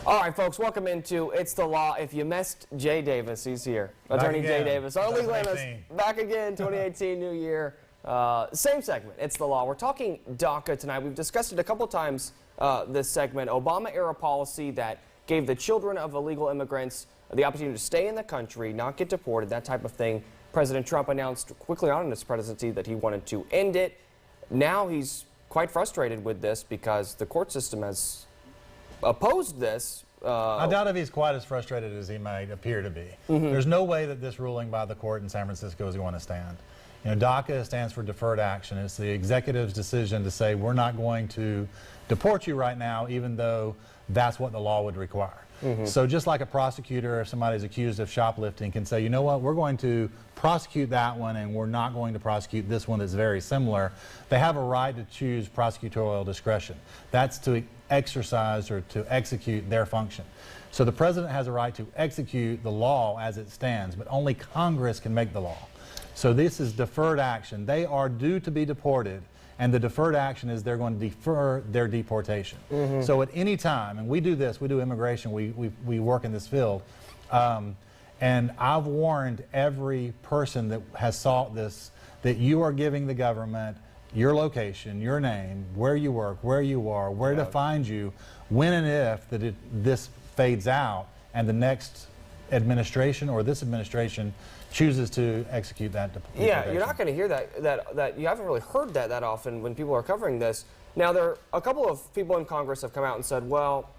All right, folks, welcome into It's the Law. If you missed Jay Davis, he's here. Attorney Jay Davis. Our legal analyst, back again, 2018, new year. Same segment, It's the Law. We're talking DACA tonight. We've discussed it a couple times this segment. Obama-era policy that gave the children of illegal immigrants the opportunity to stay in the country, not get deported, that type of thing. President Trump announced quickly on in his presidency that he wanted to end it. Now he's quite frustrated with this because the court system has opposed this. I doubt if he's quite as frustrated as he might appear to be. There's no way that this ruling by the court in San Francisco is going to stand. You know, DACA stands for deferred action. It's the executive's decision to say we're not going to deport you right now, even though that's what the law would require. So just like a prosecutor, if somebody's accused of shoplifting, can say, you know what, we're going to prosecute that one and we're not going to prosecute this one that's very similar. They have a right to choose prosecutorial discretion. That's to exercise or to execute their function. So the president has a right to execute the law as it stands, but only Congress can make the law. So this is deferred action. They are due to be deported, and the deferred action is they're going to defer their deportation. So at any time, and we do this, we do immigration, we work in this field, and I've warned every person that has sought this that you are giving the government your location, your name, where you work, where you are, where to find you, when and if this fades out and the next administration or this administration chooses to execute that deportation. Yeah, you're not going to hear that you haven't really heard that often when people are covering this. Now, a couple of people in Congress have come out and said, well,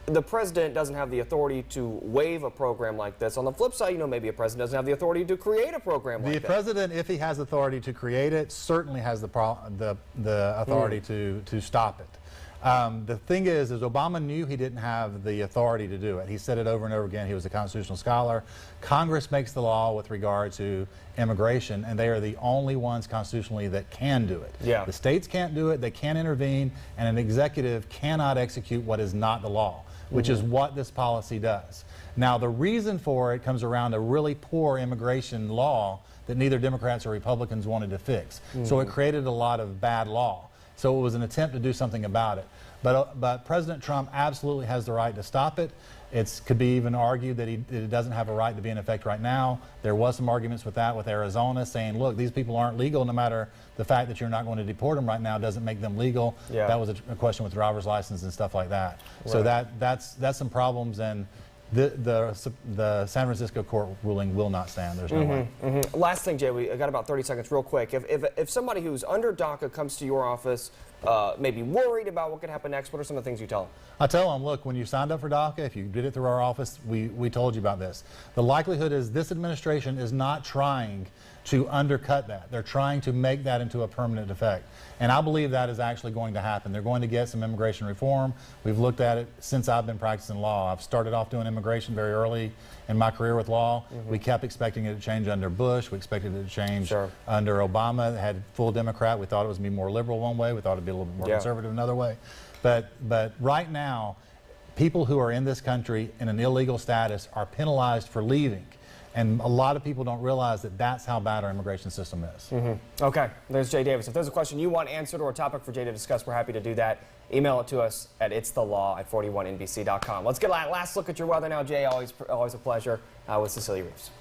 the president doesn't have the authority to waive a program like this. On the flip side, you know, maybe a president doesn't have the authority to create a program like that. The president, if he has authority to create it, certainly has the authority to stop it. The thing is Obama knew he didn't have the authority to do it. He said it over and over again. He was a constitutional scholar. Congress makes the law with regard to immigration, and they are the only ones constitutionally that can do it. Yeah. The states can't do it. They can't intervene, and an executive cannot execute what is not the law, which is what this policy does. Now, the reason for it comes around a really poor immigration law that neither Democrats or Republicans wanted to fix. So it created a lot of bad law. So it was an attempt to do something about it. But President Trump absolutely has the right to stop it. It could be even argued that it doesn't have a right to be in effect right now. There was some arguments with that with Arizona saying, look, these people aren't legal, no matter the fact that you're not going to deport them right now doesn't make them legal. Yeah. That was a question with driver's license and stuff like that. Right. So that's some problems, and the San Francisco court ruling will not stand. There's no way. Last thing, Jay, we got about 30 seconds real quick. If somebody who's under DACA comes to your office, maybe worried about what could happen next, what are some of the things you tell them? I tell them, look, when you signed up for DACA, if you did it through our office, we told you about this. The likelihood is this administration is not trying to undercut that. They're trying to make that into a permanent effect. And I believe that is actually going to happen. They're going to get some immigration reform. We've looked at it since I've been practicing law. I've started off doing immigration very early in my career with law. We kept expecting it to change under Bush. We expected it to change under Obama. It had full Democrat. We thought it was going to be more liberal one way. We thought it would be a little bit more conservative another way. But right now, people who are in this country in an illegal status are penalized for leaving. And a lot of people don't realize that that's how bad our immigration system is. Okay, there's Jay Davis. If there's a question you want answered or a topic for Jay to discuss, we're happy to do that. Email it to us at itsthelaw@41nbc.com. Let's get a last look at your weather now, Jay. Always a pleasure with Cecilia Reeves.